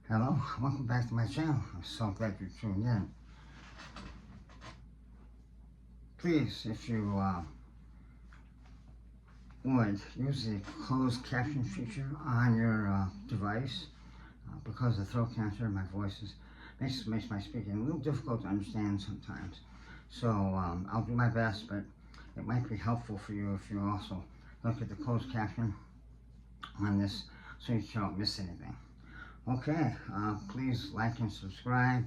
Hello, welcome back to my channel. I'm so glad you tuned in. Please, if you would, use the closed caption feature on your device. Because of throat cancer, my voice makes my speaking a little difficult to understand sometimes. So I'll do my best, but it might be helpful for you if you also look at the closed caption on this so you don't miss anything. Okay, please like and subscribe.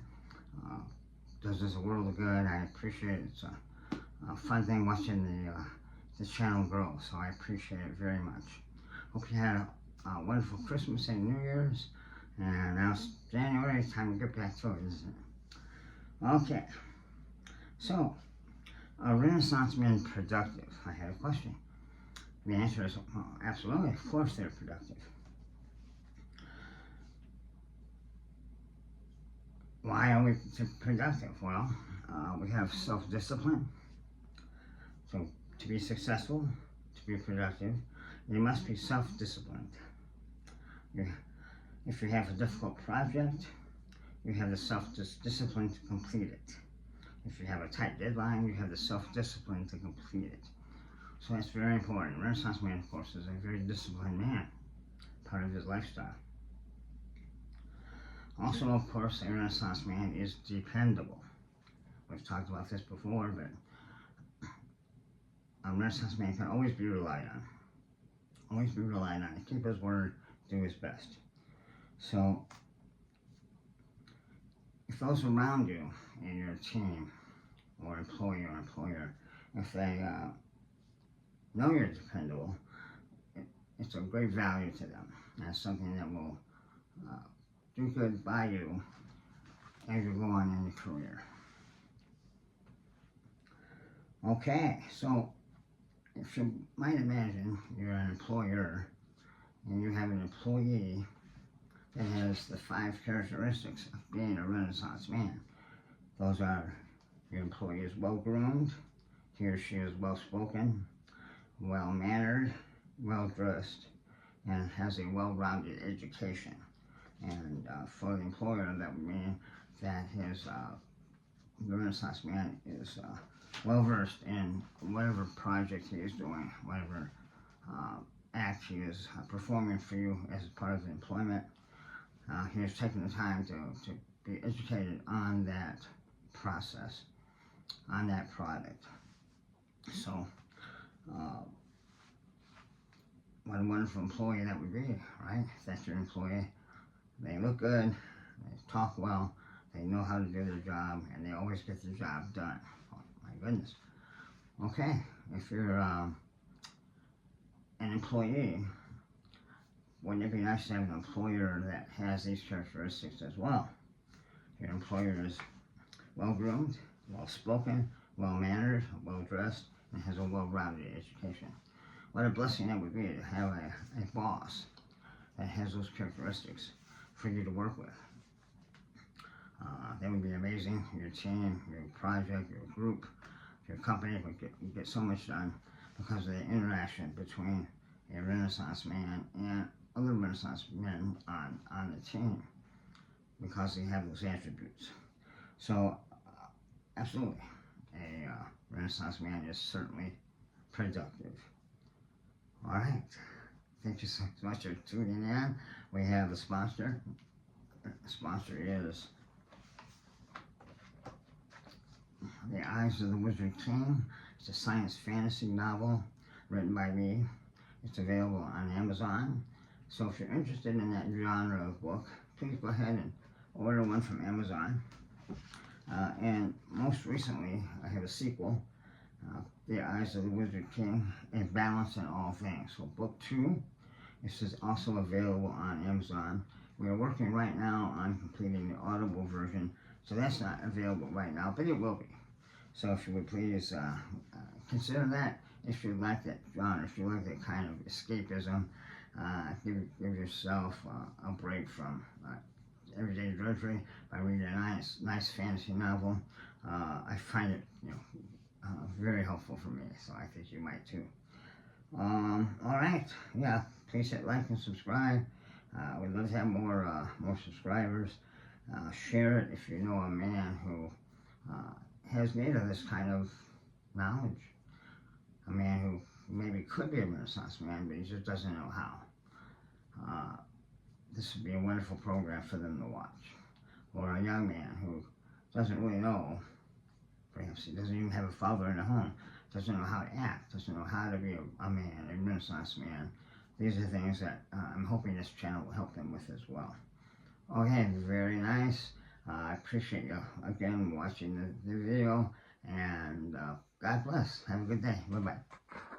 Does us a world of good. I appreciate it. It's a fun thing watching the channel grow, so I appreciate it very much. Hope you had a wonderful Christmas and New Year's, and now it's January. It's time to get back to it, isn't it? Okay, so are Renaissance men productive? I had a question. The answer is absolutely. Of course they're productive. Why are we productive? Well, we have self-discipline. So to be successful, to be productive, you must be self-disciplined. If you have a difficult project, you have the self-discipline to complete it. If you have a tight deadline, you have the self-discipline to complete it. So that's very important. Renaissance man, of course, is a very disciplined man, part of his lifestyle. Also, of course, a Renaissance man is dependable. We've talked about this before, but a Renaissance man can always be relied on. Always be relied on. Keep his word, do his best. So, if those around you in your team, or employee or employer, if they know you're dependable, it's a great value to them. That's something that will do good by you as you go on in your career. Okay, so if you might imagine you're an employer and you have an employee that has the 5 characteristics of being a Renaissance man. Those are: your employee is well-groomed, he or she is well-spoken, well-mannered, well-dressed, and has a well-rounded education. And for the employer, that would mean that the Renaissance man is well-versed in whatever project he is doing, whatever act he is performing for you as part of the employment. He has taken the time to be educated on that process, on that product. So, what a wonderful employee that would be, right? If that's your employee, they look good, they talk well, they know how to do their job, and they always get the job done. Oh, my goodness. Okay, if you're an employee, wouldn't it be nice to have an employer that has these characteristics as well? Your employer is well-groomed, well-spoken, well-mannered, well-dressed, and has a well-rounded education. What a blessing that would be to have a boss that has those characteristics for you to work with. That would be amazing. Your team, your project, your group, your company would get so much done because of the interaction between a Renaissance man and other Renaissance men on the team, because they have those attributes. So, absolutely, a Renaissance man is certainly productive. All right. Thank you so much for tuning in. We have a sponsor. The sponsor is The Eyes of the Wizard King. It's a science fantasy novel written by me. It's available on Amazon. So if you're interested in that genre of book, please go ahead and order one from Amazon. And most recently, I have a sequel, The Eyes of the Wizard King, A Balance in All Things. So book 2, this is also available on Amazon. We are working right now on completing the Audible version, so that's not available right now, but it will be. So if you would please consider that, if you like that genre, if you like that kind of escapism, give yourself a break from everyday drudgery by reading a nice fantasy novel. I find it, very helpful for me, so I think you might too. All right, yeah, please hit like and subscribe. We'd love to have more subscribers. Share it if you know a man who has need of this kind of knowledge. A man who maybe could be a Renaissance man, but he just doesn't know how. This would be a wonderful program for them to watch. Or a young man who doesn't really know, perhaps he doesn't even have a father in the home, doesn't know how to act, doesn't know how to be a man, a Renaissance man. These are things that I'm hoping this channel will help them with as well. Okay, very nice. I appreciate you again watching the video, and God bless. Have a good day. Bye-bye.